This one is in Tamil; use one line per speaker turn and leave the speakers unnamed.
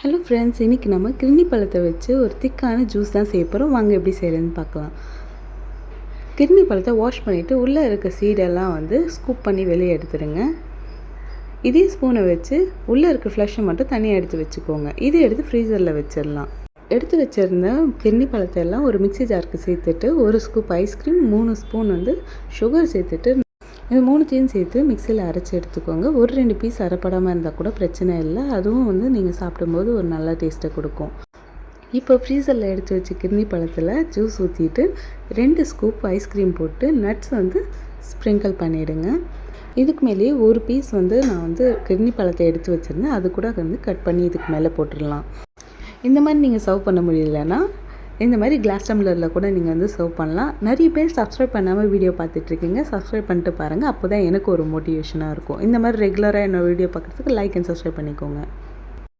ஹலோ ஃப்ரெண்ட்ஸ், இன்றைக்கி நம்ம கிர்னி பழத்தை வச்சு ஒரு திக்கான ஜூஸ் தான் செய்ய போகிறோம். வாங்க எப்படி செய்கிறதுன்னு பார்க்கலாம். கிர்னி பழத்தை வாஷ் பண்ணிவிட்டு உள்ளே இருக்க சீடெல்லாம் ஸ்கூப் பண்ணி வெளியே எடுத்துடுங்க. இதே ஸ்பூனை வச்சு உள்ளே இருக்க ஃப்ளஷை மட்டும் தனியாக எடுத்து வச்சுக்கோங்க. இதை எடுத்து ஃப்ரீசரில் வச்சிடலாம். எடுத்து வச்சுருந்த கிர்னி பழத்தை எல்லாம் ஒரு மிக்ஸி ஜாருக்கு சேர்த்துட்டு 1 ஸ்கூப் ஐஸ்கிரீம், 3 ஸ்பூன் சுகர் சேர்த்துட்டு இது 3த்தையும் சேர்த்து மிக்சியில் அரைச்சி எடுத்துக்கோங்க. 1-2 பீஸ் அரைப்படாமல் இருந்தால் கூட பிரச்சனை இல்லை. அதுவும் நீங்கள் சாப்பிடும்போது ஒரு நல்ல டேஸ்ட்டை கொடுக்கும். இப்போ ஃப்ரீசரில் எடுத்து வச்சு கிர்னி பழத்தில் ஜூஸ் ஊற்றிட்டு 2 ஸ்கூப் ஐஸ்கிரீம் போட்டு நட்ஸ் ஸ்ப்ரிங்கிள் பண்ணிவிடுங்க. இதுக்கு மேலேயே 1 பீஸ் நான் கிர்னி பழத்தை எடுத்து வச்சுருந்தேன். அது கூட கட் பண்ணி இதுக்கு மேலே போட்டுடலாம். இந்த மாதிரி நீங்கள் சர்வ் பண்ண முடியலன்னா இந்த மாதிரி கிளாஸ் டம்ளரில் கூட நீங்கள் சர்வ் பண்ணலாம். நிறைய பேர் சப்ஸ்கிரைப் பண்ணாமல் வீடியோ பார்த்துட்ருக்கீங்க. சப்ஸ்கிரைப் பண்ணிட்டு பாருங்கள். அப்போ தான் எனக்கு ஒரு மோட்டிவேஷனாக இருக்கும். இந்த மாதிரி ரெகுலராக என்னோடய வீடியோ பார்க்குறதுக்கு லைக் அண்ட் சப்ஸ்கிரைப் பண்ணிக்கோங்க.